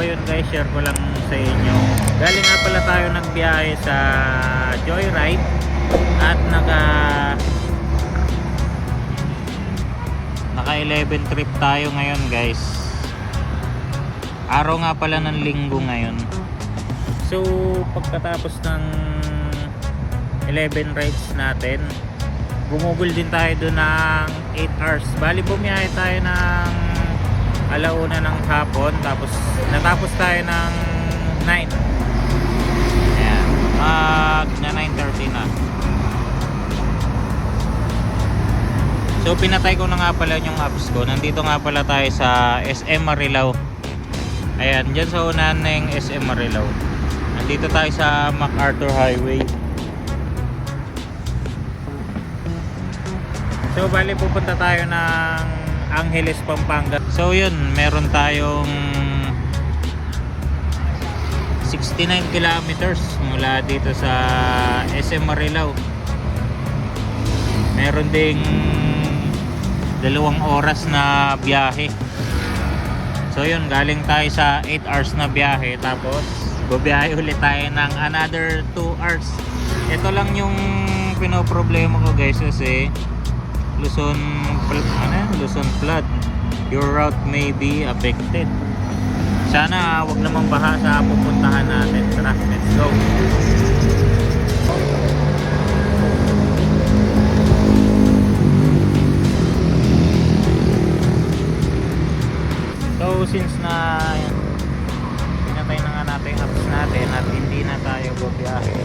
yun guys, share ko lang sa inyo. Galing nga pala tayo nagbiyahe sa Joyride at naka 11 trip tayo ngayon guys. Araw nga pala ng linggo ngayon. So pagkatapos ng 11 rides natin, gumugol din tayo doon ng 8 hours. Bali bumiyahe tayo ng alauna ng hapon, tapos natapos tayo ng 9. Ayan, na 9:30 na. So pinatay ko na nga pala yung apps ko. Nandito nga pala tayo sa SM Marilao. Ayan, dyan sa unahan na yung SM Marilao. Nandito tayo sa MacArthur Highway. So bali pupunta tayo ng Angeles, Pampanga. So yun, meron tayong 69 kilometers mula dito sa SM Marilao. Meron ding 2 oras na biyahe. So yun, galing tayo sa 8 hours na biyahe, tapos bubiyahe ulit tayo ng another 2 hours. Ito lang yung pinoproblema ko guys, kasi Luzon flood. Your route may be affected. Sana wag namang baha sa pupuntahan natin. Tara, let's go. So since na pinatay na nga natin yung apps natin at hindi na tayo bubiyahe,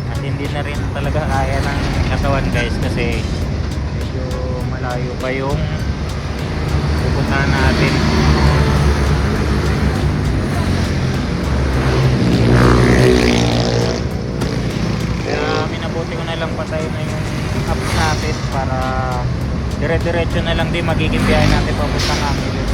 at hindi na rin talaga kaya ng katawan guys, kasi medyo malayo pa yung pupuntahan natin. Kaya minabuti ko na lang patay na yung apps natin para dire-diretso na lang din magiging biyahe natin papunta ng Angeles.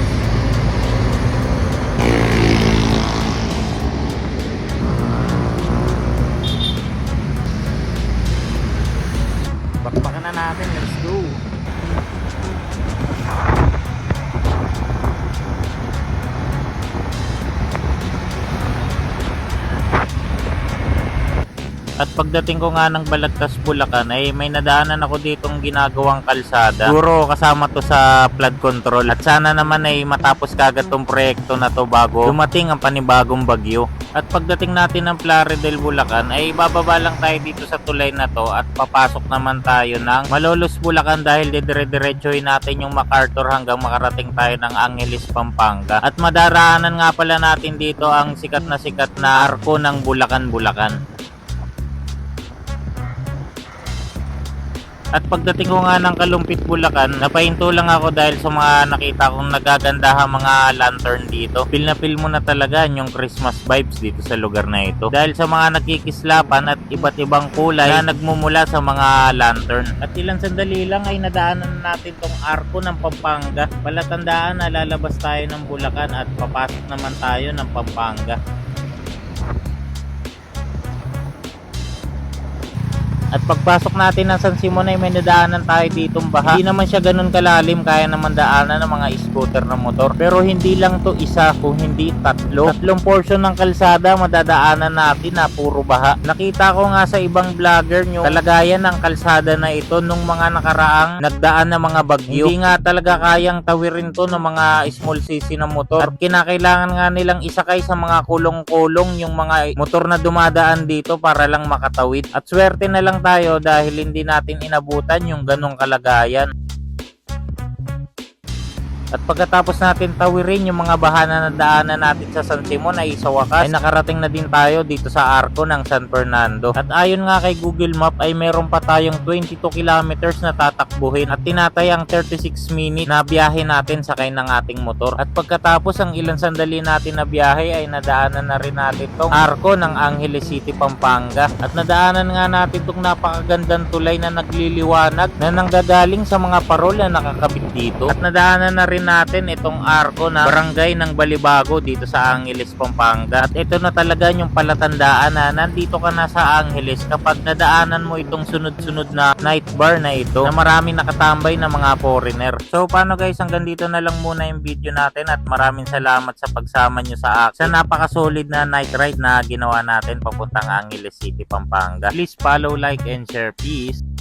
Bakbakan na natin, let's go. At pagdating ko nga ng Balagtas, Bulacan, ay may nadaanan ako ditong ginagawang kalsada. Siguro kasama to sa flood control. At sana naman ay matapos kagad tong proyekto na to bago dumating ang panibagong bagyo. At pagdating natin ng Plaridel, Bulacan, ay bababa lang tayo dito sa tulay na to at papasok naman tayo ng Malolos, Bulacan, dahil dire-diretsohin natin yung MacArthur hanggang makarating tayo ng Angeles, Pampanga. At madaraanan nga pala natin dito ang sikat na arko ng Bulacan, Bulacan. At pagdating ko nga ng Kalumpit, Bulacan, napahinto lang ako dahil sa mga nakita kong nagagandahang mga lantern dito. Feel na feel mo na talaga yung Christmas vibes dito sa lugar na ito, dahil sa mga nakikislapan at iba't ibang kulay na nagmumula sa mga lantern. At ilang sandali lang ay nadaanan natin tong arko ng Pampanga. Palatandaan na lalabas tayo ng Bulacan at papasok naman tayo ng Pampanga. At pagpasok natin ng San Simon ay may nadaanan tayo ditong baha. Hindi naman siya ganun kalalim, kaya naman daanan ng mga scooter na motor. Pero hindi lang to isa, kung hindi tatlo. Tatlong portion ng kalsada madadaanan natin na puro baha. Nakita ko nga sa ibang vlogger yung kalagayan ng kalsada na ito nung mga nakaraang nagdaan ng mga bagyo. Hindi nga talaga kayang tawirin to ng mga small cc na motor. At kinakailangan nga nilang isakay sa mga kulong-kulong yung mga motor na dumadaan dito para lang makatawid. At swerte na lang tayo dahil hindi natin inabutan yung ganong kalagayan. At pagkatapos natin tawirin yung mga baha na nadaanan natin sa San Simon, ay sa wakas ay nakarating na din tayo dito sa arko ng San Fernando. At ayon nga kay Google Map ay meron pa tayong 22 kilometers na tatakbuhin at tinatay ang 36 minutes na biyahe natin sakay ng ating motor. At pagkatapos ang ilang sandali natin na biyahe ay nadaanan na rin natin tong arko ng Angeles City, Pampanga. At nadaanan nga natin tong napakagandang tulay na nagliliwanag na nanggagaling sa mga parol na nakakabit dito. At nadaanan na rin rin natin itong arko na barangay ng Balibago dito sa Angeles, Pampanga. At ito na talaga yung palatandaan na nandito ka na sa Angeles kapag nadaanan mo itong sunod-sunod na night bar na ito na maraming nakatambay na mga foreigner. So paano guys, hanggang dito na lang muna yung video natin at maraming salamat sa pagsama nyo sa akin sa napaka-solid na night ride na ginawa natin papuntang Angeles City, Pampanga. Please follow, like, and share. Peace!